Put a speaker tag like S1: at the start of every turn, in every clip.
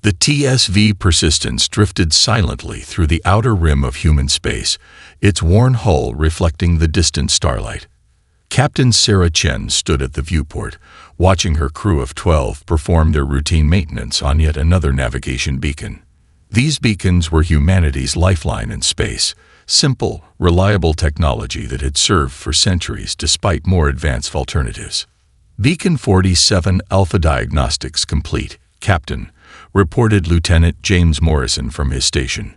S1: The TSV Persistence drifted silently through the outer rim of human space, its worn hull reflecting the distant starlight. Captain Sarah Chen stood at the viewport, watching her crew of 12 perform their routine maintenance on yet another navigation beacon. These beacons were humanity's lifeline in space, simple, reliable technology that had served for centuries despite more advanced alternatives. Beacon 47 Alpha Diagnostics complete, Captain, reported Lieutenant James Morrison from his station.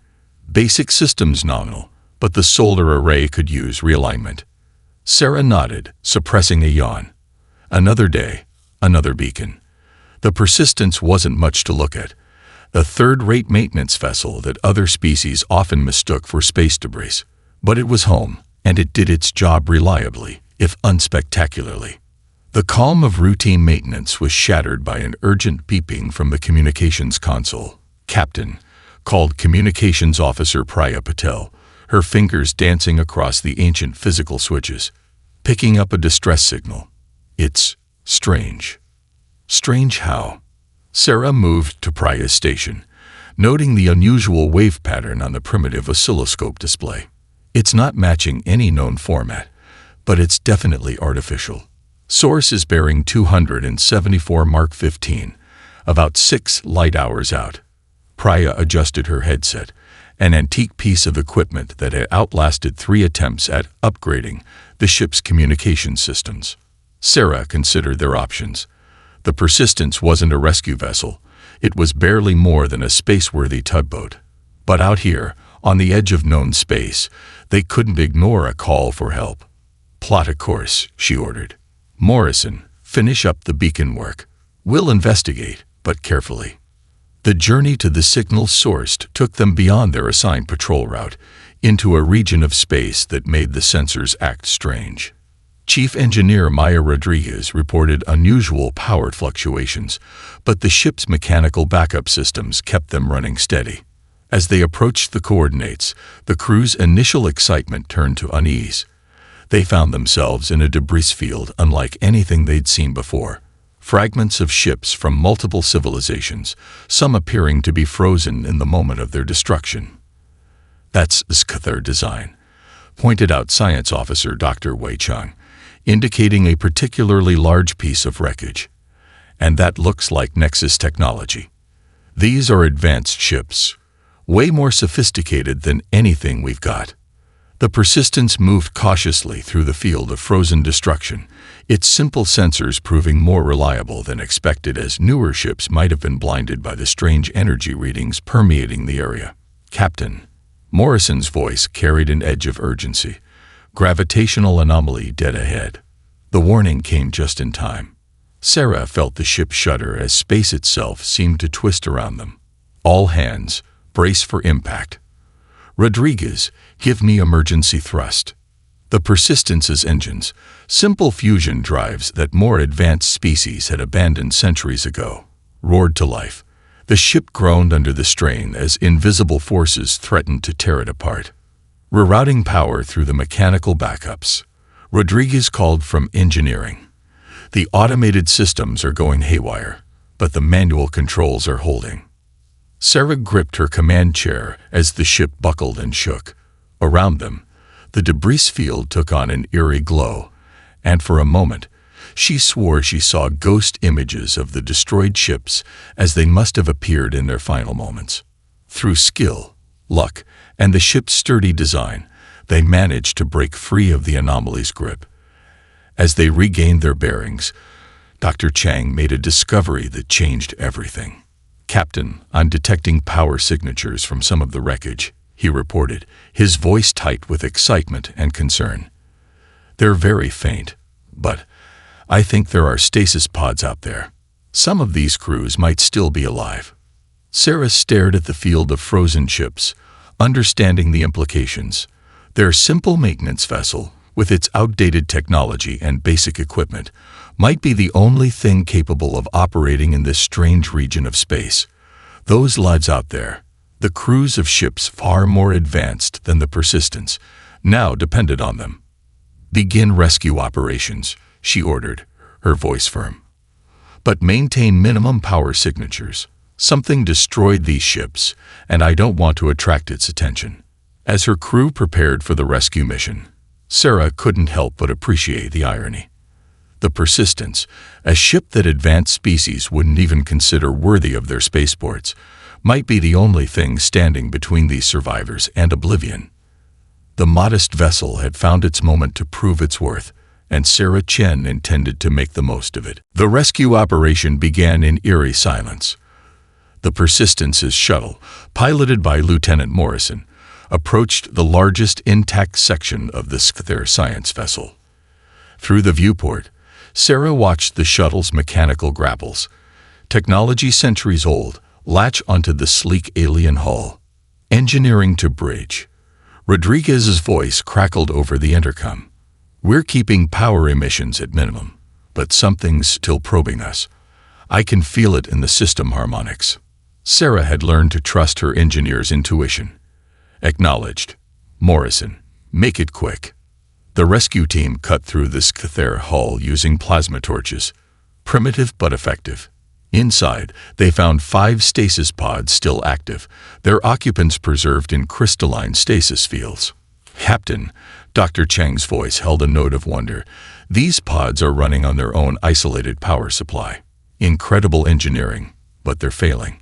S1: Basic systems nominal, but the solar array could use realignment. Sarah nodded, suppressing a yawn. Another day, another beacon. The Persistence wasn't much to look at. A third-rate maintenance vessel that other species often mistook for space debris. But it was home, and it did its job reliably, if unspectacularly. The calm of routine maintenance was shattered by an urgent beeping from the communications console. Captain, called Communications Officer Priya Patel, her fingers dancing across the ancient physical switches, picking up a distress signal. It's strange. Strange how? Sarah moved to Priya's station, noting the unusual wave pattern on the primitive oscilloscope display. It's not matching any known format, but it's definitely artificial. Source is bearing 274 Mark 15, about 6 light hours out. Priya adjusted her headset, an antique piece of equipment that had outlasted 3 attempts at upgrading the ship's communication systems. Sarah considered their options. The Persistence wasn't a rescue vessel. It was barely more than a space-worthy tugboat. But out here, on the edge of known space, they couldn't ignore a call for help. "Plot a course," she ordered. "Morrison, finish up the beacon work. We'll investigate, but carefully." The journey to the signal source took them beyond their assigned patrol route, into a region of space that made the sensors act strange. Chief Engineer Maya Rodriguez reported unusual power fluctuations, but the ship's mechanical backup systems kept them running steady. As they approached the coordinates, the crew's initial excitement turned to unease. They found themselves in a debris field unlike anything they'd seen before. Fragments of ships from multiple civilizations, some appearing to be frozen in the moment of their destruction. "That's Skathar design," pointed out Science Officer Dr. Wei Chung, indicating a particularly large piece of wreckage. "And that looks like Nexus technology. These are advanced ships, way more sophisticated than anything we've got." The Persistence moved cautiously through the field of frozen destruction, its simple sensors proving more reliable than expected as newer ships might have been blinded by the strange energy readings permeating the area. "Captain," Morrison's voice carried an edge of urgency. "Gravitational anomaly dead ahead." The warning came just in time. Sarah felt the ship shudder as space itself seemed to twist around them. "All hands, brace for impact." "Rodriguez, give me emergency thrust." The Persistence's engines, simple fusion drives that more advanced species had abandoned centuries ago, roared to life. The ship groaned under the strain as invisible forces threatened to tear it apart. Rerouting power through the mechanical backups, Rodriguez called from engineering. "The automated systems are going haywire, but the manual controls are holding." Sarah gripped her command chair as the ship buckled and shook. Around them, the debris field took on an eerie glow, and for a moment, she swore she saw ghost images of the destroyed ships as they must have appeared in their final moments. Through skill, luck, and the ship's sturdy design, they managed to break free of the anomaly's grip. As they regained their bearings, Dr. Chang made a discovery that changed everything. "Captain, I'm detecting power signatures from some of the wreckage," he reported, his voice tight with excitement and concern. "They're very faint, but I think there are stasis pods out there. Some of these crews might still be alive." Sarah stared at the field of frozen ships, understanding the implications. Their simple maintenance vessel, with its outdated technology and basic equipment, might be the only thing capable of operating in this strange region of space. Those lives out there, the crews of ships far more advanced than the Persistence, now depended on them. "Begin rescue operations," she ordered, her voice firm. "But maintain minimum power signatures. Something destroyed these ships, and I don't want to attract its attention." As her crew prepared for the rescue mission, Sarah couldn't help but appreciate the irony. The Persistence, a ship that advanced species wouldn't even consider worthy of their spaceports, might be the only thing standing between these survivors and oblivion. The modest vessel had found its moment to prove its worth, and Sarah Chen intended to make the most of it. The rescue operation began in eerie silence. The Persistence's shuttle, piloted by Lieutenant Morrison, approached the largest intact section of the Scyther science vessel. Through the viewport, Sarah watched the shuttle's mechanical grapples, technology centuries old, latch onto the sleek alien hull. "Engineering to bridge." Rodriguez's voice crackled over the intercom. "We're keeping power emissions at minimum, but something's still probing us. I can feel it in the system harmonics." Sarah had learned to trust her engineer's intuition. "Acknowledged. Morrison, make it quick." The rescue team cut through the Scyther hull using plasma torches. Primitive but effective. Inside, they found 5 stasis pods still active, their occupants preserved in crystalline stasis fields. "Captain," Dr. Chang's voice held a note of wonder, "these pods are running on their own isolated power supply. Incredible engineering, but they're failing.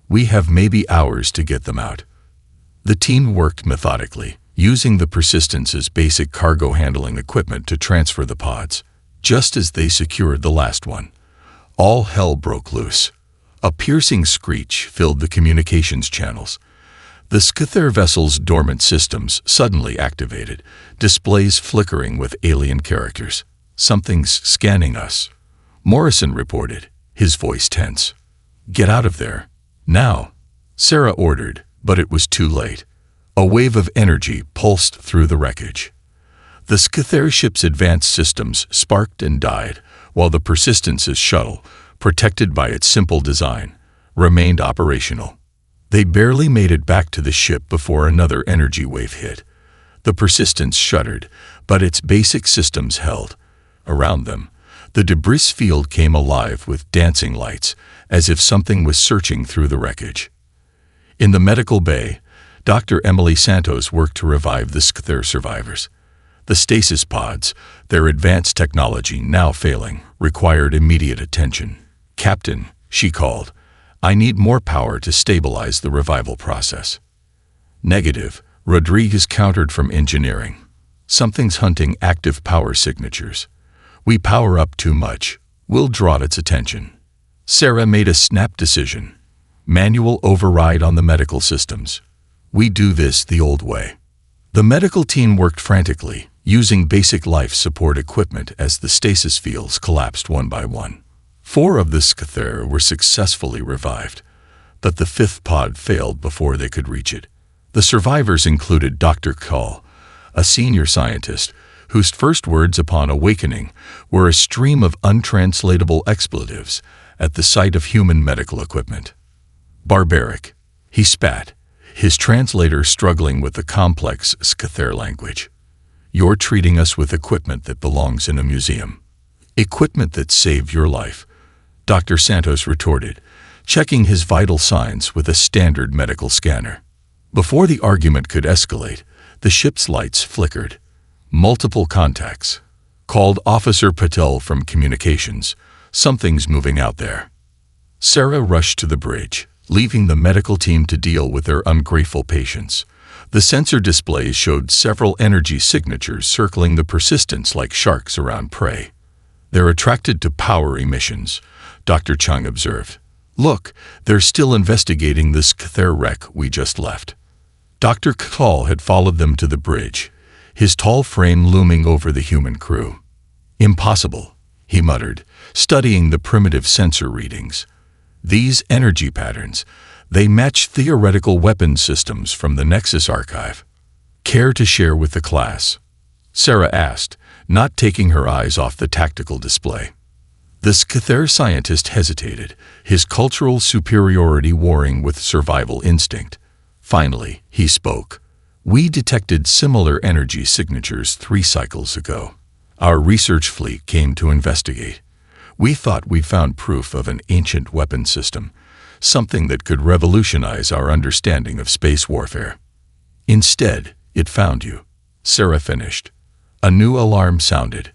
S1: We have maybe hours to get them out." The team worked methodically, using the Persistence's basic cargo handling equipment to transfer the pods. Just as they secured the last one, all hell broke loose. A piercing screech filled the communications channels. The Scyther vessel's dormant systems suddenly activated, displays flickering with alien characters. "Something's scanning us," Morrison reported, his voice tense. "Get out of there. Now," Sarah ordered, but it was too late. A wave of energy pulsed through the wreckage. The Scyther ship's advanced systems sparked and died, while the Persistence's shuttle, protected by its simple design, remained operational. They barely made it back to the ship before another energy wave hit. The Persistence shuddered, but its basic systems held. Around them, the debris field came alive with dancing lights, as if something was searching through the wreckage. In the medical bay, Dr. Emily Santos worked to revive the Scyther survivors. The stasis pods, their advanced technology now failing, required immediate attention. "Captain," she called, "I need more power to stabilize the revival process." "Negative," Rodriguez countered from engineering. "Something's hunting active power signatures. We power up too much, we'll draw its attention." Sarah made a snap decision. Manual override on the medical systems. "We do this the old way." The medical team worked frantically, using basic life support equipment as the stasis fields collapsed one by one. 4 of the Scyther were successfully revived, but the 5th pod failed before they could reach it. The survivors included Dr. Kull, a senior scientist, whose first words upon awakening were a stream of untranslatable expletives at the sight of human medical equipment. "Barbaric," he spat, his translator struggling with the complex Scyther language. "You're treating us with equipment that belongs in a museum." "Equipment that saved your life," Dr. Santos retorted, checking his vital signs with a standard medical scanner. Before the argument could escalate, the ship's lights flickered. "Multiple contacts," called Officer Patel from communications. "Something's moving out there." Sarah rushed to the bridge, leaving the medical team to deal with their ungrateful patients. The sensor displays showed several energy signatures circling the Persistence like sharks around prey. "They're attracted to power emissions," Dr. Chung observed. "Look, they're still investigating the Scyther wreck we just left." Dr. Kull had followed them to the bridge, his tall frame looming over the human crew. "Impossible," he muttered, studying the primitive sensor readings. "These energy patterns, they match theoretical weapon systems from the Nexus archive." "Care to share with the class?" Sarah asked, not taking her eyes off the tactical display. The Scyther scientist hesitated, his cultural superiority warring with survival instinct. Finally, he spoke. "We detected similar energy signatures 3 cycles ago. Our research fleet came to investigate. We thought we'd found proof of an ancient weapon system, something that could revolutionize our understanding of space warfare. Instead, it found you, Sarah finished. A new alarm sounded.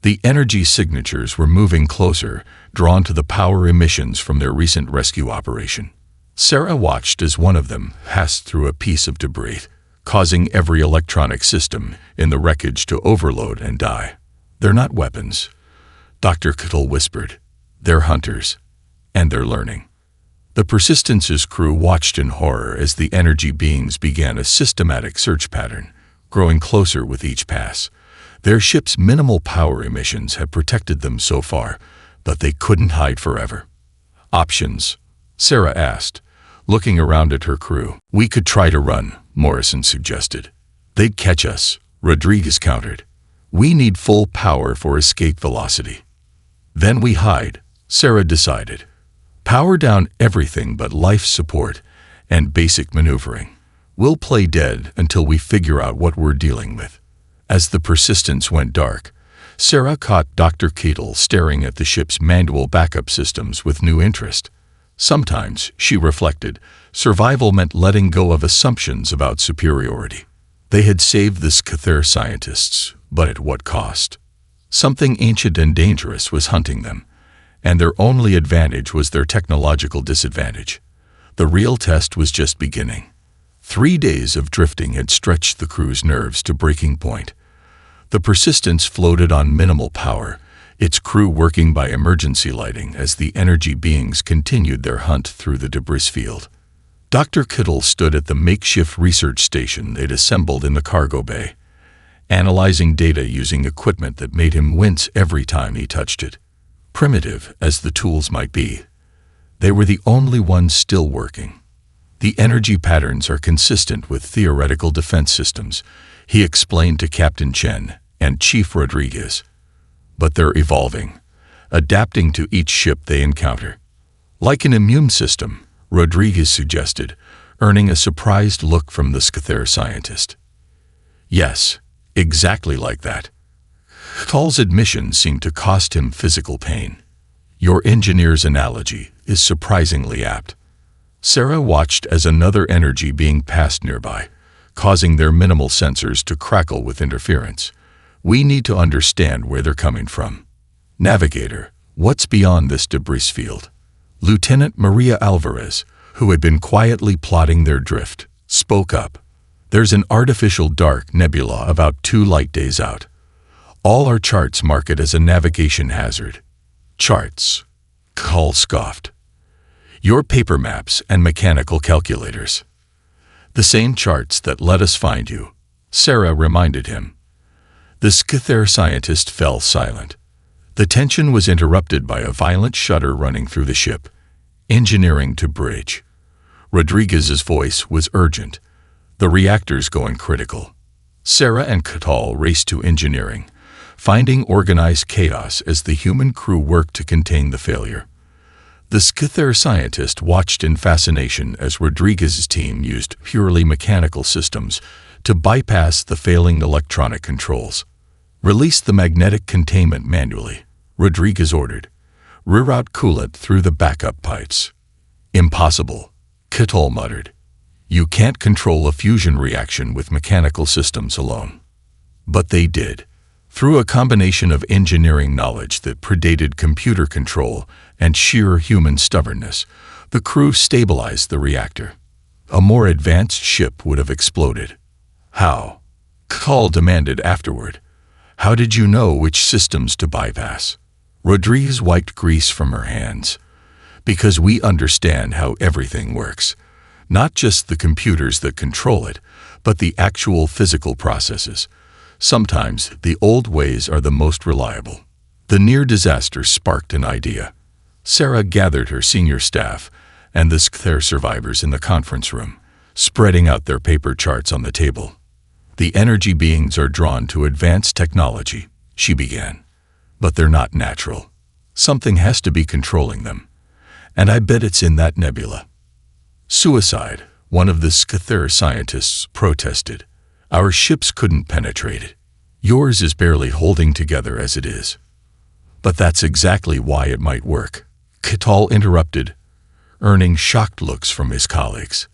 S1: The energy signatures were moving closer, drawn to the power emissions from their recent rescue operation. Sarah watched as one of them passed through a piece of debris, causing every electronic system in the wreckage to overload and die. "They're not weapons," Dr. Kittle whispered. "They're hunters, and they're learning." The Persistence's crew watched in horror as the energy beings began a systematic search pattern, growing closer with each pass. Their ship's minimal power emissions had protected them so far, but they couldn't hide forever. "Options?" Sarah asked, looking around at her crew. "We could try to run," Morrison suggested. "They'd catch us," Rodriguez countered. "We need full power for escape velocity." "Then we hide," Sarah decided. "Power down everything but life support and basic maneuvering. We'll play dead until we figure out what we're dealing with." As the Persistence went dark, Sarah caught Dr. Kittle staring at the ship's manual backup systems with new interest. Sometimes, she reflected, survival meant letting go of assumptions about superiority. They had saved the Scyther scientists, but at what cost? Something ancient and dangerous was hunting them, and their only advantage was their technological disadvantage. The real test was just beginning. 3 days of drifting had stretched the crew's nerves to breaking point. The Persistence floated on minimal power, its crew working by emergency lighting as the energy beings continued their hunt through the debris field. Dr. Kittle stood at the makeshift research station they'd assembled in the cargo bay, analyzing data using equipment that made him wince every time he touched it. Primitive as the tools might be, they were the only ones still working. "The energy patterns are consistent with theoretical defense systems," he explained to Captain Chen and Chief Rodriguez. "But they're evolving, adapting to each ship they encounter." "Like an immune system," Rodriguez suggested, earning a surprised look from the Scyther scientist. "Yes, exactly like that." Tall's admission seemed to cost him physical pain. "Your engineer's analogy is surprisingly apt." Sarah watched as another energy being passed nearby, causing their minimal sensors to crackle with interference. "We need to understand where they're coming from." "Navigator, what's beyond this debris field?" Lieutenant Maria Alvarez, who had been quietly plotting their drift, spoke up. "There's an artificial dark nebula about 2 light days out. All our charts mark it as a navigation hazard." "Charts?" Cull scoffed. "Your paper maps and mechanical calculators." "The same charts that let us find you," Sarah reminded him. The Scyther scientist fell silent. The tension was interrupted by a violent shudder running through the ship. "Engineering to bridge." Rodriguez's voice was urgent. "The reactor's going critical." Sarah and Catal raced to engineering, finding organized chaos as the human crew worked to contain the failure. The Scyther scientist watched in fascination as Rodriguez's team used purely mechanical systems to bypass the failing electronic controls. "Release the magnetic containment manually," Rodriguez ordered. "Reroute coolant through the backup pipes." "Impossible," Catal muttered. "You can't control a fusion reaction with mechanical systems alone." But they did. Through a combination of engineering knowledge that predated computer control and sheer human stubbornness, the crew stabilized the reactor. A more advanced ship would have exploded. "How?" Catal demanded afterward. "How did you know which systems to bypass?" Rodriguez wiped grease from her hands. "Because we understand how everything works. Not just the computers that control it, but the actual physical processes. Sometimes the old ways are the most reliable." The near disaster sparked an idea. Sarah gathered her senior staff and the Scyther survivors in the conference room, spreading out their paper charts on the table. "The energy beings are drawn to advanced technology," she began. "But they're not natural. Something has to be controlling them. And I bet it's in that nebula." "Suicide," one of the Scyther scientists protested. "Our ships couldn't penetrate it. Yours is barely holding together as it is." "But that's exactly why it might work," Catal interrupted. earning shocked looks from his colleagues.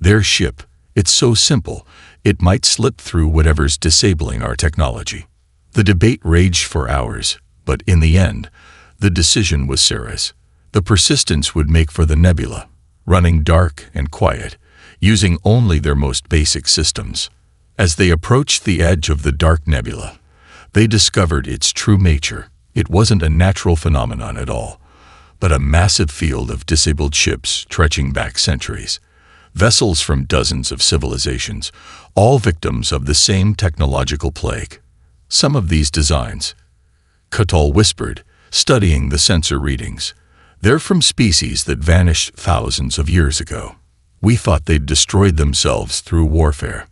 S1: Their ship, it's so simple, it might slip through whatever's disabling our technology. The debate raged for hours, but in the end, the decision was Sarah's. The Persistence would make for the nebula, running dark and quiet, using only their most basic systems. As they approached the edge of the dark nebula, they discovered its true nature. It wasn't a natural phenomenon at all, but a massive field of disabled ships stretching back centuries. Vessels from dozens of civilizations, all victims of the same technological plague. Some of these designs, Catal whispered, studying the sensor readings, they're from species that vanished thousands of years ago. We thought they'd destroyed themselves through warfare.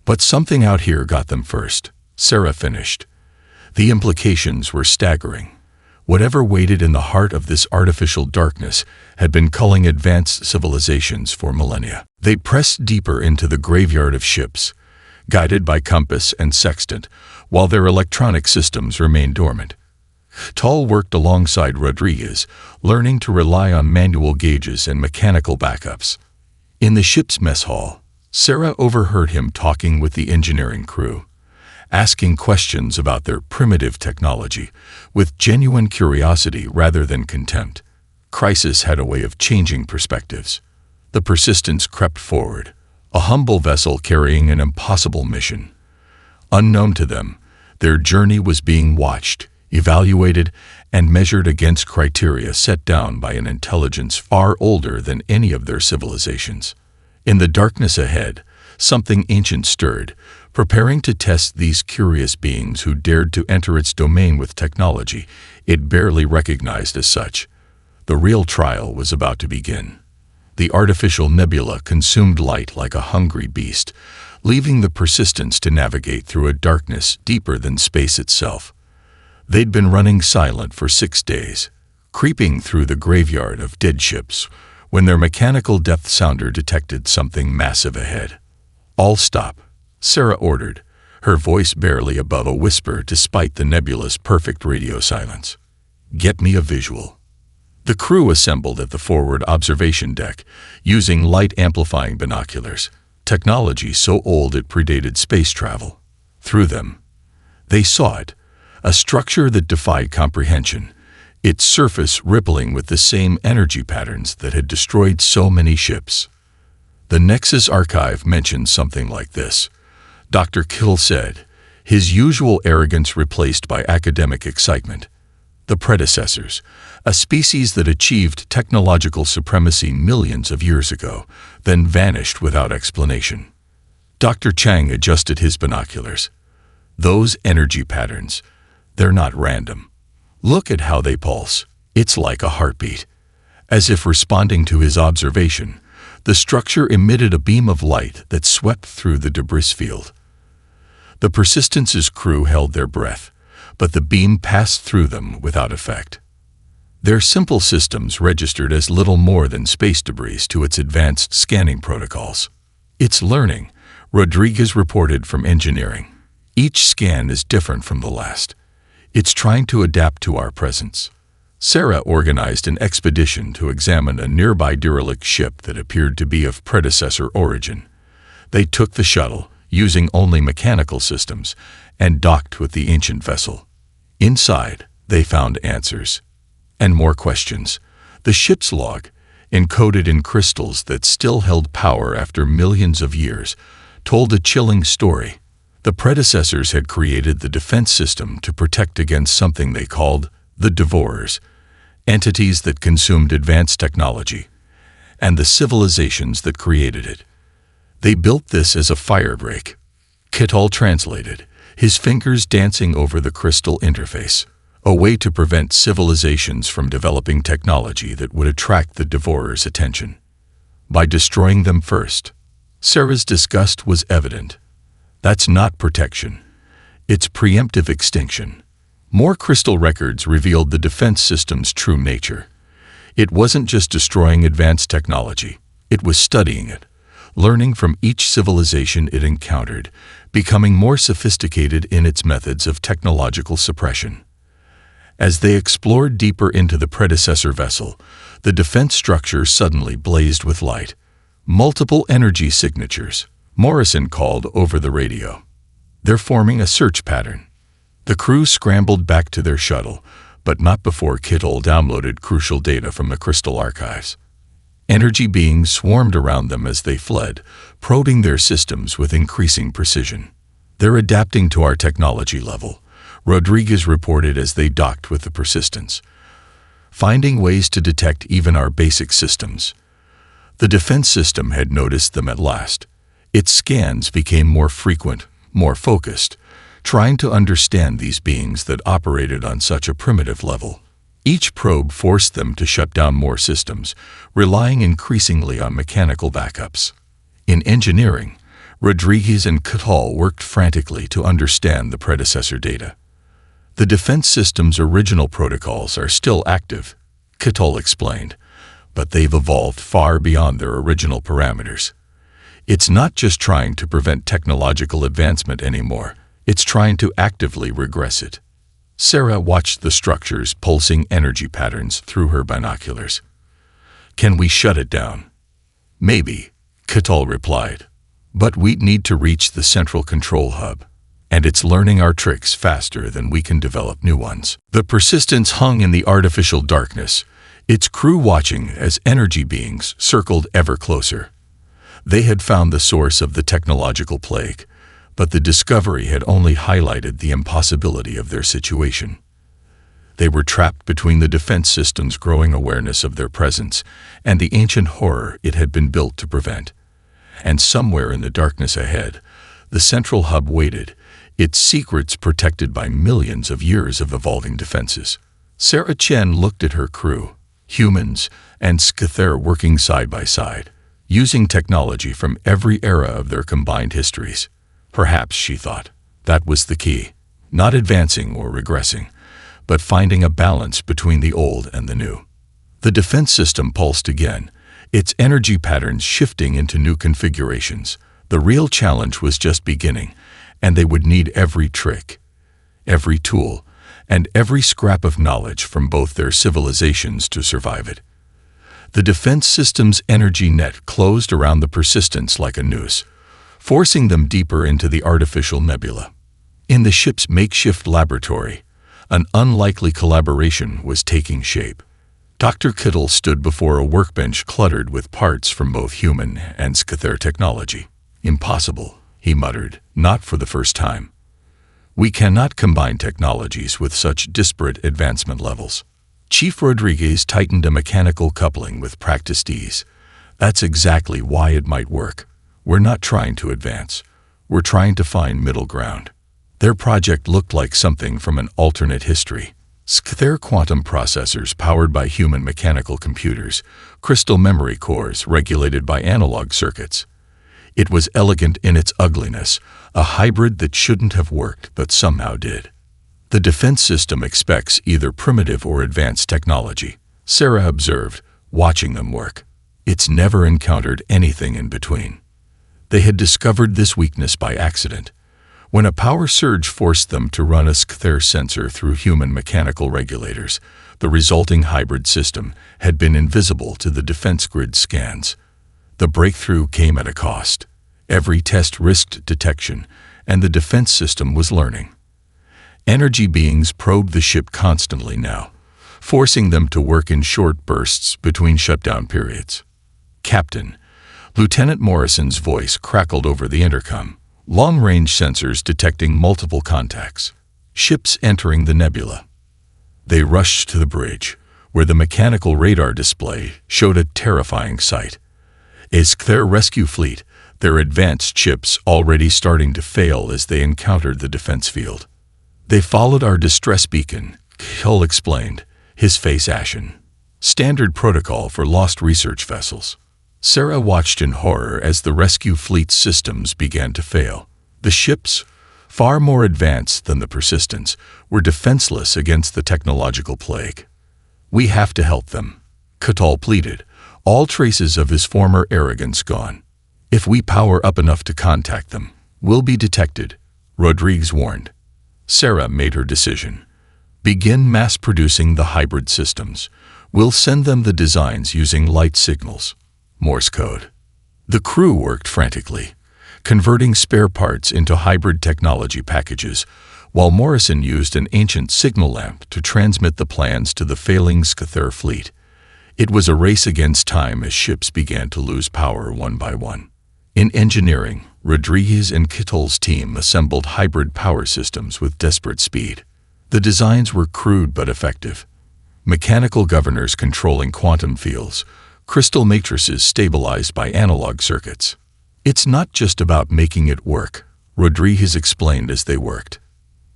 S1: But something out here got them first, Sarah finished. The implications were staggering. Whatever waited in the heart of this artificial darkness had been culling advanced civilizations for millennia. They pressed deeper into the graveyard of ships, guided by compass and sextant, while their electronic systems remained dormant. Tall worked alongside Rodriguez, learning to rely on manual gauges and mechanical backups. In the ship's mess hall, Sarah overheard him talking with the engineering crew, asking questions about their primitive technology with genuine curiosity rather than contempt. Crisis had a way of changing perspectives. The Persistence crept forward, a humble vessel carrying an impossible mission. Unknown to them, their journey was being watched, evaluated, and measured against criteria set down by an intelligence far older than any of their civilizations. In the darkness ahead, something ancient stirred, preparing to test these curious beings who dared to enter its domain with technology it barely recognized as such. The real trial was about to begin. The artificial nebula consumed light like a hungry beast, leaving the Persistence to navigate through a darkness deeper than space itself. They'd been running silent for 6 days, creeping through the graveyard of dead ships, when their mechanical depth sounder detected something massive ahead. "All stop," Sarah ordered, her voice barely above a whisper despite the nebula's perfect radio silence. "Get me a visual." The crew assembled at the forward observation deck, using light-amplifying binoculars, technology so old it predated space travel. Through them, they saw it, a structure that defied comprehension, its surface rippling with the same energy patterns that had destroyed so many ships. The Nexus archive mentioned something like this. Dr. Kill said, his usual arrogance replaced by academic excitement. The predecessors, a species that achieved technological supremacy millions of years ago, then vanished without explanation. Dr. Chang adjusted his binoculars. Those energy patterns, they're not random. Look at how they pulse. It's like a heartbeat. As if responding to his observation, the structure emitted a beam of light that swept through the debris field. The Persistence's crew held their breath, but the beam passed through them without effect. Their simple systems registered as little more than space debris to its advanced scanning protocols. "It's learning," Rodriguez reported from engineering. "Each scan is different from the last. It's trying to adapt to our presence." Sarah organized an expedition to examine a nearby derelict ship that appeared to be of predecessor origin. They took the shuttle, using only mechanical systems, and docked with the ancient vessel. Inside, they found answers. And more questions. The ship's log, encoded in crystals that still held power after millions of years, told a chilling story. The predecessors had created the defense system to protect against something they called the Devourers, entities that consumed advanced technology, and the civilizations that created it. They built this as a firebreak. Kittal translated, his fingers dancing over the crystal interface, a way to prevent civilizations from developing technology that would attract the Devourers' attention. By destroying them first, Sarah's disgust was evident. That's not protection. It's preemptive extinction. More crystal records revealed the defense system's true nature. It wasn't just destroying advanced technology. It was studying it, learning from each civilization it encountered, becoming more sophisticated in its methods of technological suppression. As they explored deeper into the predecessor vessel, The defense structure suddenly blazed with light. Multiple energy signatures. Morrison called over the radio. "They're forming a search pattern." The crew scrambled back to their shuttle, but not before Kittle downloaded crucial data from the crystal archives. Energy beings swarmed around them as they fled, probing their systems with increasing precision. "They're adapting to our technology level," Rodriguez reported as they docked with the Persistence, "finding ways to detect even our basic systems." The defense system had noticed them at last. Its scans became more frequent, more focused, trying to understand these beings that operated on such a primitive level. Each probe forced them to shut down more systems, relying increasingly on mechanical backups. In engineering, Rodriguez and Kittle worked frantically to understand the predecessor data. "The defense system's original protocols are still active," Kittle explained, "but they've evolved far beyond their original parameters. It's not just trying to prevent technological advancement anymore, it's trying to actively regress it." Sarah watched the structure's pulsing energy patterns through her binoculars. "Can we shut it down?" "Maybe," Kittle replied, "but we'd need to reach the central control hub, and it's learning our tricks faster than we can develop new ones." The Persistence hung in the artificial darkness, its crew watching as energy beings circled ever closer. They had found the source of the technological plague, but the discovery had only highlighted the impossibility of their situation. They were trapped between the defense system's growing awareness of their presence and the ancient horror it had been built to prevent. And somewhere in the darkness ahead, the central hub waited, its secrets protected by millions of years of evolving defenses. Sarah Chen looked at her crew, humans and Scyther working side by side, using technology from every era of their combined histories. Perhaps, she thought, that was the key, not advancing or regressing, but finding a balance between the old and the new. The defense system pulsed again, its energy patterns shifting into new configurations. The real challenge was just beginning, and they would need every trick, every tool, and every scrap of knowledge from both their civilizations to survive it. The defense system's energy net closed around the Persistence like a noose, forcing them deeper into the artificial nebula. In the ship's makeshift laboratory, an unlikely collaboration was taking shape. Dr. Kittle stood before a workbench cluttered with parts from both human and Scyther technology. "Impossible," he muttered, "not for the first time. We cannot combine technologies with such disparate advancement levels." Chief Rodriguez tightened a mechanical coupling with practiced ease. "That's exactly why it might work. We're not trying to advance. We're trying to find middle ground." Their project looked like something from an alternate history. Scyther quantum processors powered by human mechanical computers, crystal memory cores regulated by analog circuits. It was elegant in its ugliness, a hybrid that shouldn't have worked but somehow did. "The defense system expects either primitive or advanced technology," Sarah observed, watching them work. "It's never encountered anything in between." They had discovered this weakness by accident. When a power surge forced them to run a Scyther sensor through human mechanical regulators, the resulting hybrid system had been invisible to the defense grid scans. The breakthrough came at a cost. Every test risked detection, and the defense system was learning. Energy beings probed the ship constantly now, forcing them to work in short bursts between shutdown periods. "Captain," Lieutenant Morrison's voice crackled over the intercom. "Long-range sensors detecting multiple contacts. Ships entering the nebula." They rushed to the bridge, where the mechanical radar display showed a terrifying sight. A Scyther rescue fleet, their advanced ships already starting to fail as they encountered the defense field. "They followed our distress beacon," Hill explained, his face ashen. "Standard protocol for lost research vessels." Sarah watched in horror as the rescue fleet's systems began to fail. The ships, far more advanced than the Persistence, were defenseless against the technological plague. "We have to help them," Kittle pleaded, all traces of his former arrogance gone. "If we power up enough to contact them, we'll be detected," Rodriguez warned. Sarah made her decision. "Begin mass-producing the hybrid systems. We'll send them the designs using light signals, Morse code. The crew worked frantically, converting spare parts into hybrid technology packages, while Morrison used an ancient signal lamp to transmit the plans to the failing Scyther fleet. It was a race against time as ships began to lose power one by one. In engineering, Rodriguez and Kittle's team assembled hybrid power systems with desperate speed. The designs were crude but effective. Mechanical governors controlling quantum fields, crystal matrices stabilized by analog circuits. It's not just about making it work, Rodriguez explained as they worked.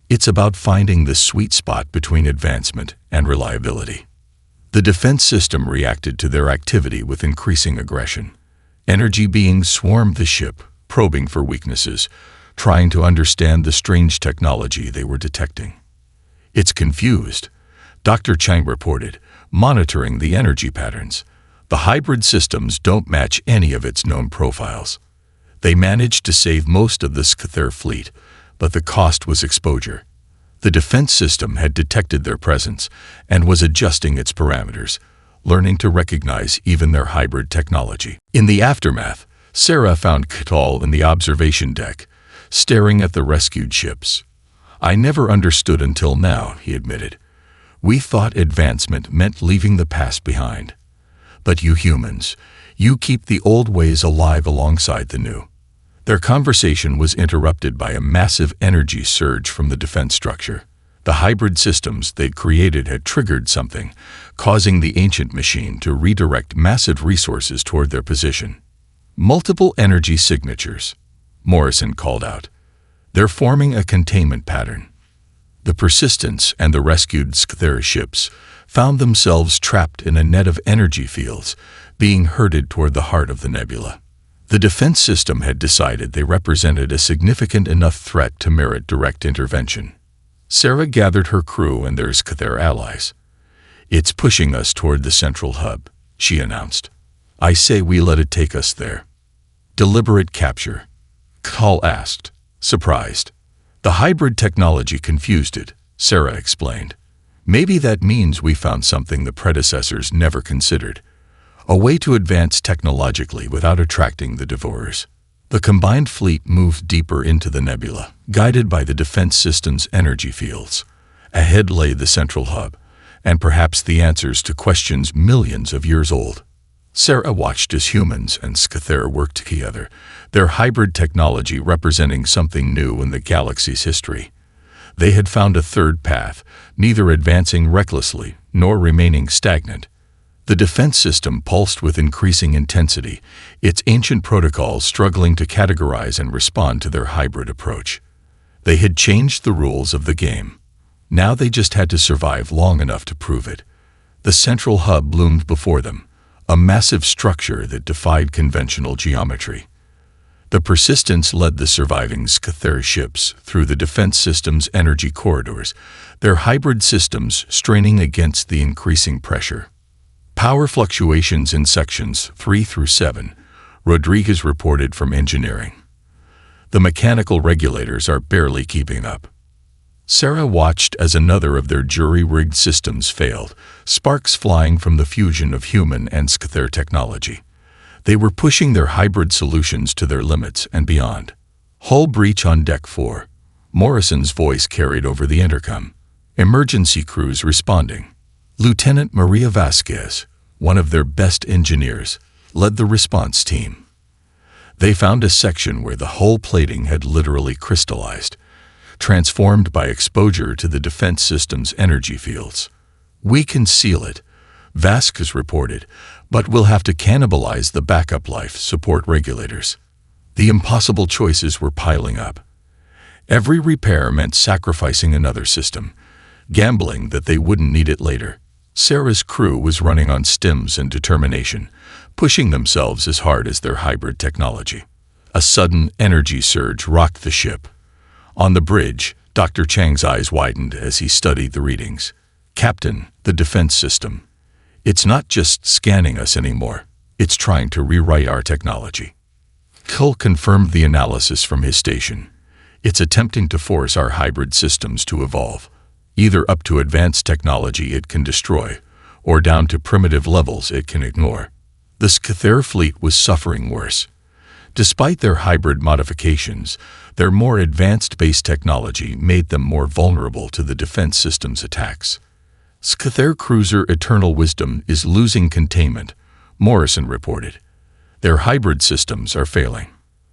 S1: It's about finding the sweet spot between advancement and reliability. The defense system reacted to their activity with increasing aggression. Energy beings swarmed the ship, probing for weaknesses, trying to understand the strange technology they were detecting. "It's confused," Dr. Chang reported, monitoring the energy patterns. "The hybrid systems don't match any of its known profiles. They managed to save most of the Scyther fleet, but the cost was exposure. The defense system had detected their presence and was adjusting its parameters, learning to recognize even their hybrid technology." In the aftermath, Sarah found Kittal in the observation deck, staring at the rescued ships. "I never understood until now," he admitted. "We thought advancement meant leaving the past behind. But you humans, you keep the old ways alive alongside the new." Their conversation was interrupted by a massive energy surge from the defense structure. The hybrid systems they'd created had triggered something, causing the ancient machine to redirect massive resources toward their position. "Multiple energy signatures," Morrison called out. "They're forming a containment pattern." The Persistence and the rescued Scyther ships found themselves trapped in a net of energy fields, being herded toward the heart of the nebula. The defense system had decided they represented a significant enough threat to merit direct intervention. Sarah gathered her crew and their Scyther allies. "It's pushing us toward the central hub," she announced. "I say we let it take us there." "Deliberate capture?" Call asked, surprised. "The hybrid technology confused it," Sarah explained. "Maybe that means we found something the predecessors never considered. A way to advance technologically without attracting the devourers." The combined fleet moved deeper into the nebula, guided by the defense system's energy fields. Ahead lay the central hub, and perhaps the answers to questions millions of years old. Sarah watched as humans and Scyther worked together, their hybrid technology representing something new in the galaxy's history. They had found a third path, neither advancing recklessly nor remaining stagnant. The defense system pulsed with increasing intensity, its ancient protocols struggling to categorize and respond to their hybrid approach. They had changed the rules of the game. Now they just had to survive long enough to prove it. The central hub loomed before them, a massive structure that defied conventional geometry. The Persistence led the surviving Scyther ships through the defense system's energy corridors, their hybrid systems straining against the increasing pressure. "Power fluctuations in sections 3 through 7, Rodriguez reported from engineering. "The mechanical regulators are barely keeping up." Sarah watched as another of their jury-rigged systems failed, sparks flying from the fusion of human and Scyther technology. They were pushing their hybrid solutions to their limits and beyond. "Hull breach on Deck 4, Morrison's voice carried over the intercom. Emergency crews responding. Lieutenant Maria Vasquez, one of their best engineers, led the response team. They found a section where the hull plating had literally crystallized, transformed by exposure to the defense system's energy fields. "We can seal it," Vasquez reported, "but we'll have to cannibalize the backup life support regulators." The impossible choices were piling up. Every repair meant sacrificing another system, gambling that they wouldn't need it later. Sarah's crew was running on stims and determination, pushing themselves as hard as their hybrid technology. A sudden energy surge rocked the ship. On the bridge, Dr. Chang's eyes widened as he studied the readings. "Captain, the defense system. It's not just scanning us anymore. It's trying to rewrite our technology." Kull confirmed the analysis from his station. "It's attempting to force our hybrid systems to evolve, either up to advanced technology it can destroy, or down to primitive levels it can ignore. The Scyther fleet was suffering worse. Despite their hybrid modifications, their more advanced base technology made them more vulnerable to the defense system's attacks. Scyther cruiser Eternal Wisdom is losing containment, Morrison reported. Their hybrid systems are failing.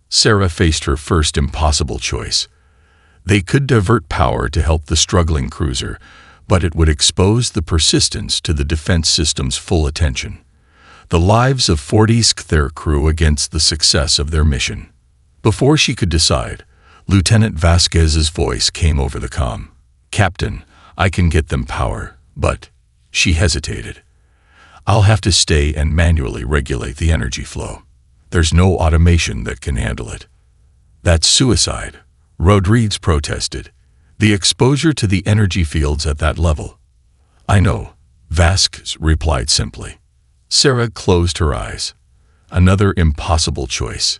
S1: Sarah faced her first impossible choice. They could divert power to help the struggling cruiser, but it would expose the Persistence to the defense system's full attention. The lives of 40 Scyther crew against the success of their mission. Before she could decide, Lieutenant Vasquez's voice came over the comm. "Captain, I can get them power, but..." She hesitated. "I'll have to stay and manually regulate the energy flow. There's no automation that can handle it." "That's suicide," Rodriguez protested. "The exposure to the energy fields at that level." "I know," Vasquez replied simply. Sarah closed her eyes. Another impossible choice.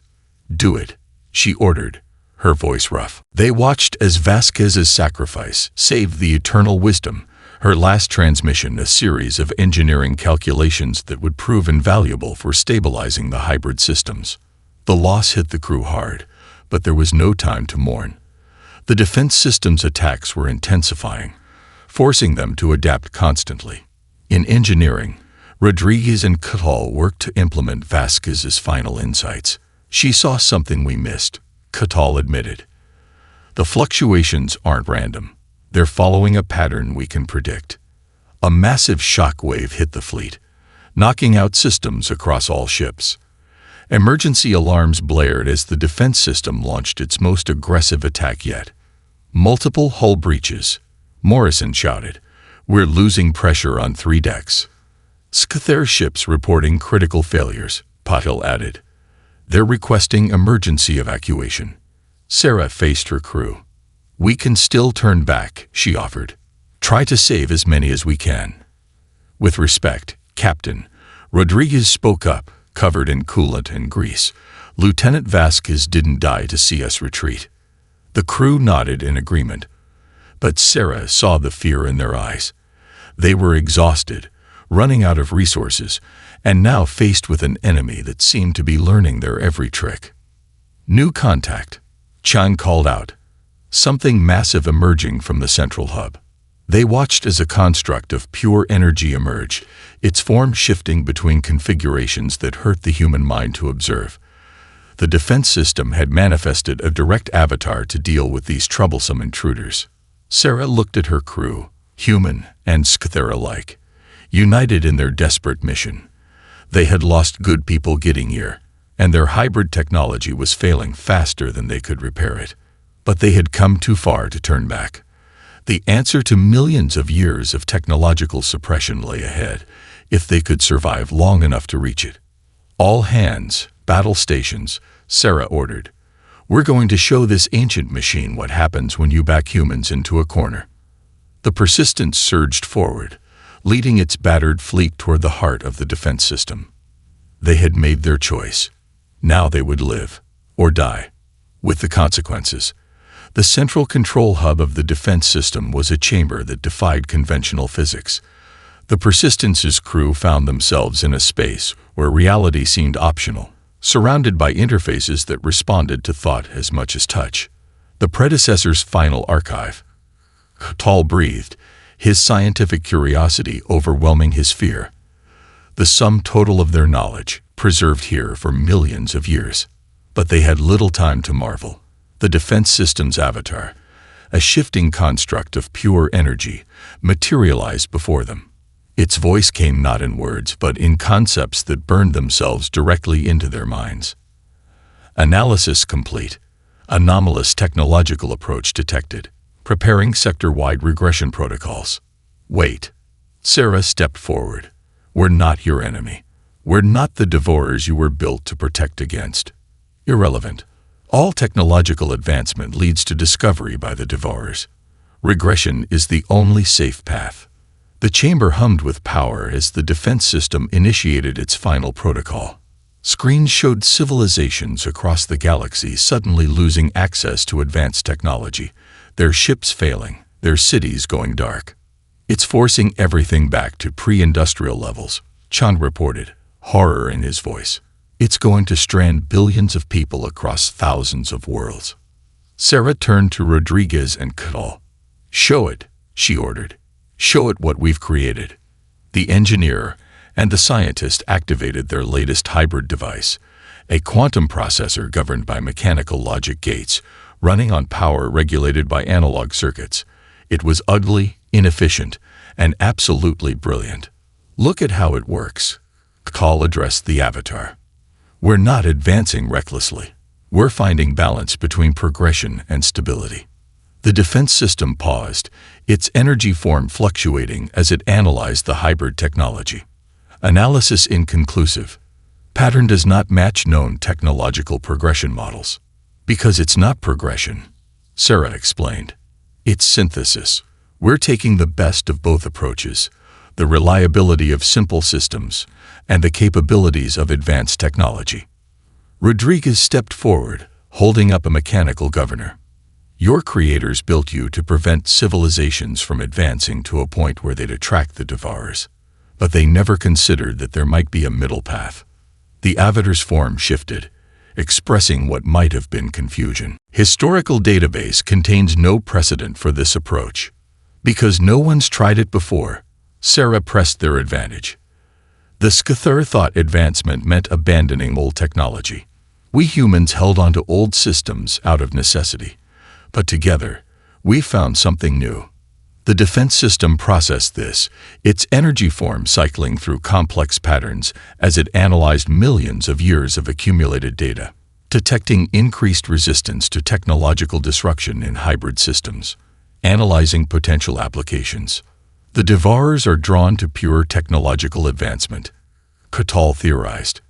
S1: "Do it," she ordered, her voice rough. They watched as Vasquez's sacrifice saved the Eternal Wisdom, her last transmission a series of engineering calculations that would prove invaluable for stabilizing the hybrid systems. The loss hit the crew hard, but there was no time to mourn. The defense system's attacks were intensifying, forcing them to adapt constantly. In engineering, Rodriguez and Catal worked to implement Vasquez's final insights. "She saw something we missed," Catal admitted. "The fluctuations aren't random. They're following a pattern we can predict." A massive shock wave hit the fleet, knocking out systems across all ships. Emergency alarms blared as the defense system launched its most aggressive attack yet. "Multiple hull breaches," Morrison shouted. "We're losing pressure on 3 decks." "Scyther ships reporting critical failures," Patil added. "They're requesting emergency evacuation." Sarah faced her crew. "We can still turn back," she offered. "Try to save as many as we can." "With respect, Captain," Rodriguez spoke up, covered in coolant and grease. "Lieutenant Vasquez didn't die to see us retreat." The crew nodded in agreement, but Sarah saw the fear in their eyes. They were exhausted, running out of resources, and now faced with an enemy that seemed to be learning their every trick. "New contact," Chan called out, something massive emerging from the central hub. They watched as a construct of pure energy emerged, its form shifting between configurations that hurt the human mind to observe. The defense system had manifested a direct avatar to deal with these troublesome intruders. Sarah looked at her crew, human and Scyther alike, united in their desperate mission. They had lost good people getting here, and their hybrid technology was failing faster than they could repair it. But they had come too far to turn back. The answer to millions of years of technological suppression lay ahead, if they could survive long enough to reach it. "All hands, battle stations," Sarah ordered. "We're going to show this ancient machine what happens when you back humans into a corner." The Persistence surged forward, leading its battered fleet toward the heart of the defense system. They had made their choice. Now they would live, or die, with the consequences. The central control hub of the defense system was a chamber that defied conventional physics. The Persistence's crew found themselves in a space where reality seemed optional, surrounded by interfaces that responded to thought as much as touch. The predecessor's final archive. Tal breathed, his scientific curiosity overwhelming his fear. The sum total of their knowledge, preserved here for millions of years. But they had little time to marvel. The defense system's avatar, a shifting construct of pure energy, materialized before them. Its voice came not in words, but in concepts that burned themselves directly into their minds. Analysis complete. Anomalous technological approach detected. Preparing sector-wide regression protocols. "Wait." Sarah stepped forward. "We're not your enemy. We're not the devourers you were built to protect against." Irrelevant. All technological advancement leads to discovery by the devourers. Regression is the only safe path. The chamber hummed with power as the defense system initiated its final protocol. Screens showed civilizations across the galaxy suddenly losing access to advanced technology, their ships failing, their cities going dark. It's forcing everything back to pre-industrial levels, Chand reported, horror in his voice. It's going to strand billions of people across thousands of worlds. Sarah turned to Rodriguez and Catal. Show it, she ordered. Show it what we've created. The engineer and the scientist activated their latest hybrid device, a quantum processor governed by mechanical logic gates, running on power regulated by analog circuits. It was ugly, inefficient, and absolutely brilliant. Look at how it works. Catal addressed the avatar. We're not advancing recklessly. We're finding balance between progression and stability. The defense system paused, its energy form fluctuating as it analyzed the hybrid technology. Analysis inconclusive. Pattern does not match known technological progression models. Because it's not progression, Sarah explained. It's synthesis. We're taking the best of both approaches, the reliability of simple systems and the capabilities of advanced technology. Rodriguez stepped forward, holding up a mechanical governor. Your creators built you to prevent civilizations from advancing to a point where they'd attract the Devourers, but they never considered that there might be a middle path. The avatar's form shifted, expressing what might have been confusion. Historical database contains no precedent for this approach. Because no one's tried it before, Sarah pressed their advantage. The Scathur thought advancement meant abandoning old technology. We humans held onto old systems out of necessity. But together, we found something new. The defense system processed this, its energy form cycling through complex patterns as it analyzed millions of years of accumulated data, detecting increased resistance to technological disruption in hybrid systems, analyzing potential applications. The Devourers are drawn to pure technological advancement, Catal theorized.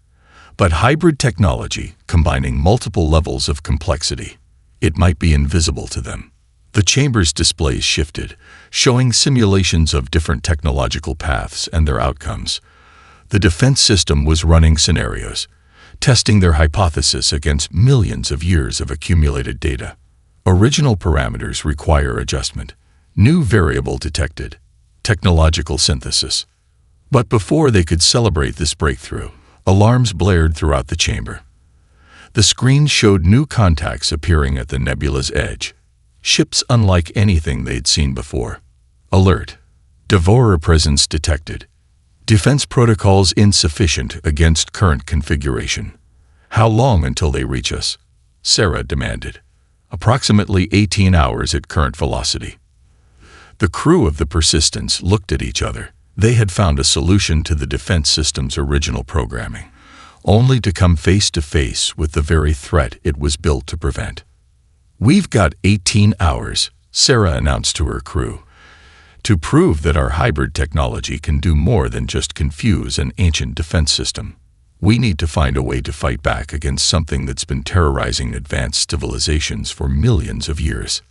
S1: But hybrid technology, combining multiple levels of complexity, it might be invisible to them. The chamber's displays shifted, showing simulations of different technological paths and their outcomes. The defense system was running scenarios, testing their hypothesis against millions of years of accumulated data. Original parameters require adjustment. New variable detected. Technological synthesis. But before they could celebrate this breakthrough, alarms blared throughout the chamber. The screen showed new contacts appearing at the nebula's edge. Ships unlike anything they'd seen before. Alert. Devourer presence detected. Defense protocols insufficient against current configuration. How long until they reach us? Sarah demanded. Approximately 18 hours at current velocity. The crew of the Persistence looked at each other. They had found a solution to the defense system's original programming, only to come face to face with the very threat it was built to prevent. We've got 18 hours, Sarah announced to her crew, to prove that our hybrid technology can do more than just confuse an ancient defense system. We need to find a way to fight back against something that's been terrorizing advanced civilizations for millions of years.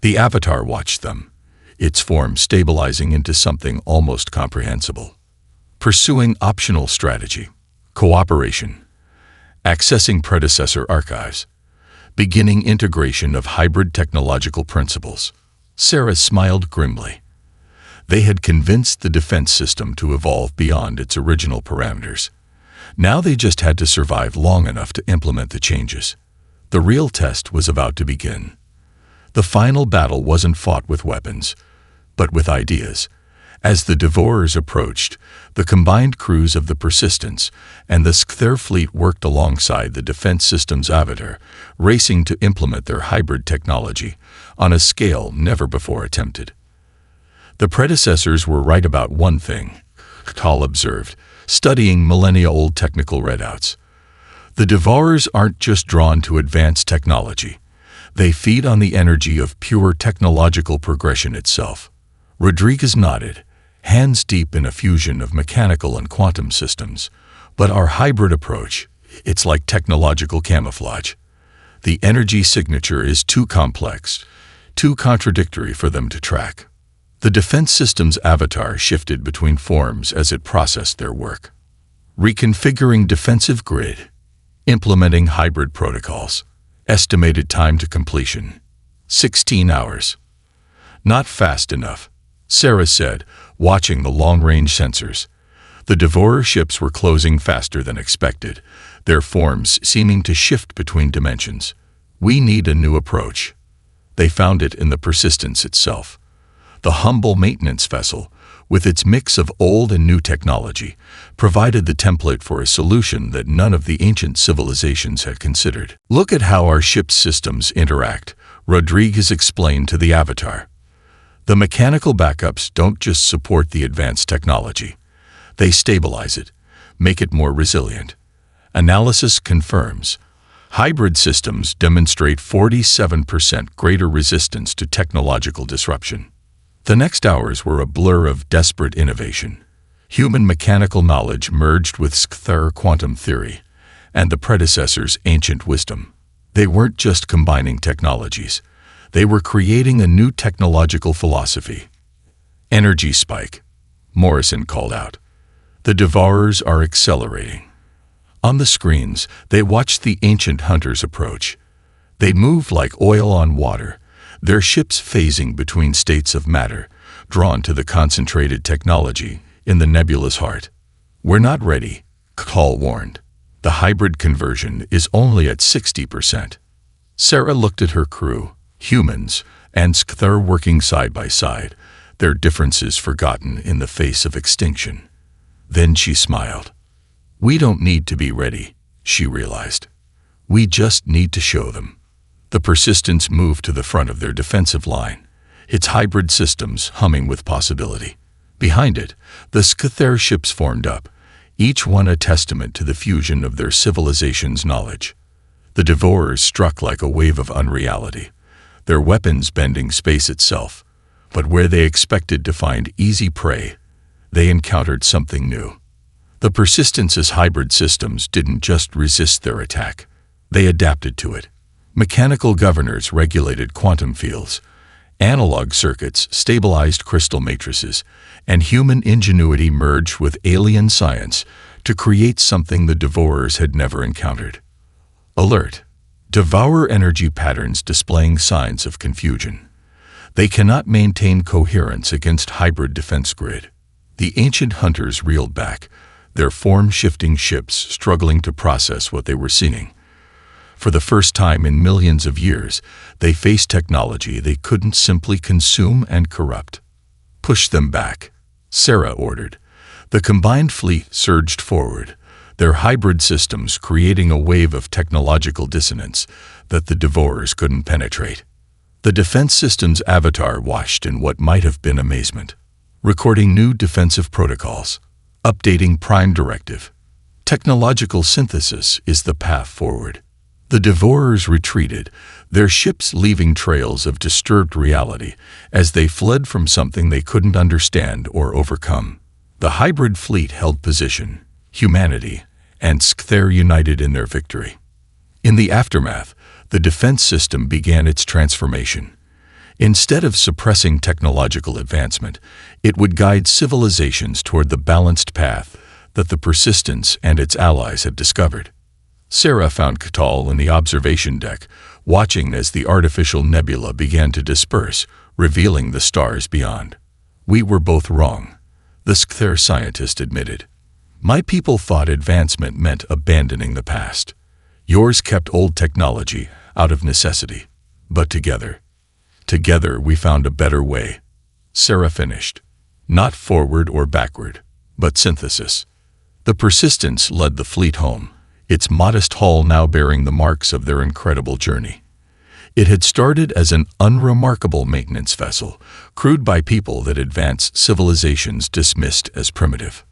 S1: The Avatar watched them, its form stabilizing into something almost comprehensible. Pursuing optional strategy, cooperation, accessing predecessor archives, beginning integration of hybrid technological principles. Sarah smiled grimly. They had convinced the defense system to evolve beyond its original parameters. Now they just had to survive long enough to implement the changes. The real test was about to begin. The final battle wasn't fought with weapons, but with ideas. As the Devourers approached, the combined crews of the Persistence and the Scathur fleet worked alongside the defense system's Avatar, racing to implement their hybrid technology on a scale never before attempted. The predecessors were right about one thing, Catal observed, studying millennia-old technical readouts. The Devourers aren't just drawn to advanced technology. They feed on the energy of pure technological progression itself. Rodriguez nodded, hands deep in a fusion of mechanical and quantum systems. But our hybrid approach, it's like technological camouflage. The energy signature is too complex, too contradictory for them to track. The defense system's Avatar shifted between forms as it processed their work. Reconfiguring defensive grid, implementing hybrid protocols. Estimated time to completion, 16 hours. Not fast enough, Sarah said, watching the long-range sensors. The Devourer ships were closing faster than expected, their forms seeming to shift between dimensions. We need a new approach. They found it in the Persistence itself. The humble maintenance vessel, with its mix of old and new technology, provided the template for a solution that none of the ancient civilizations had considered. Look at how our ship's systems interact, Rodriguez explained to the Avatar. The mechanical backups don't just support the advanced technology. They stabilize it, make it more resilient. Analysis confirms. Hybrid systems demonstrate 47% greater resistance to technological disruption. The next hours were a blur of desperate innovation. Human mechanical knowledge merged with Scyther quantum theory and the predecessor's ancient wisdom. They weren't just combining technologies. They were creating a new technological philosophy. Energy spike, Morrison called out. The Devourers are accelerating. On the screens, they watched the ancient hunters approach. They moved like oil on water, their ships phasing between states of matter, drawn to the concentrated technology in the nebula's heart. We're not ready, Call warned. The hybrid conversion is only at 60%. Sarah looked at her crew, humans, and Scyther working side by side, their differences forgotten in the face of extinction. Then she smiled. We don't need to be ready, she realized. We just need to show them. The Persistence moved to the front of their defensive line, its hybrid systems humming with possibility. Behind it, the Scyther ships formed up, each one a testament to the fusion of their civilization's knowledge. The Devourers struck like a wave of unreality, their weapons bending space itself. But where they expected to find easy prey, they encountered something new. The Persistence's hybrid systems didn't just resist their attack, they adapted to it. Mechanical governors regulated quantum fields, analog circuits stabilized crystal matrices, and human ingenuity merged with alien science to create something the Devourers had never encountered. Alert! Devourer energy patterns displaying signs of confusion. They cannot maintain coherence against hybrid defense grid. The ancient hunters reeled back, their form-shifting ships struggling to process what they were seeing. For the first time in millions of years, they faced technology they couldn't simply consume and corrupt. Push them back, Sarah ordered. The combined fleet surged forward, their hybrid systems creating a wave of technological dissonance that the Devourers couldn't penetrate. The defense system's avatar watched in what might have been amazement, recording new defensive protocols, updating Prime Directive. Technological synthesis is the path forward. The Devourers retreated, their ships leaving trails of disturbed reality as they fled from something they couldn't understand or overcome. The hybrid fleet held position, humanity and Scyther united in their victory. In the aftermath, the defense system began its transformation. Instead of suppressing technological advancement, it would guide civilizations toward the balanced path that the Persistence and its allies had discovered. Sarah found Catal in the observation deck, watching as the artificial nebula began to disperse, revealing the stars beyond. We were both wrong, the Scyther scientist admitted. My people thought advancement meant abandoning the past. Yours kept old technology out of necessity. But together we found a better way. Sarah finished. Not forward or backward, but synthesis. The Persistence led the fleet home, its modest hull now bearing the marks of their incredible journey. It had started as an unremarkable maintenance vessel, crewed by people that advanced civilizations dismissed as primitive.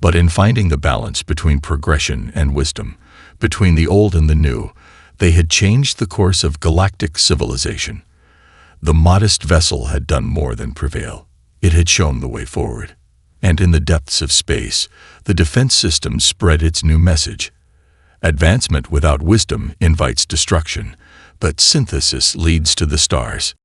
S1: But in finding the balance between progression and wisdom, between the old and the new, they had changed the course of galactic civilization. The modest vessel had done more than prevail. It had shown the way forward. And in the depths of space, the defense system spread its new message. Advancement without wisdom invites destruction, but synthesis leads to the stars.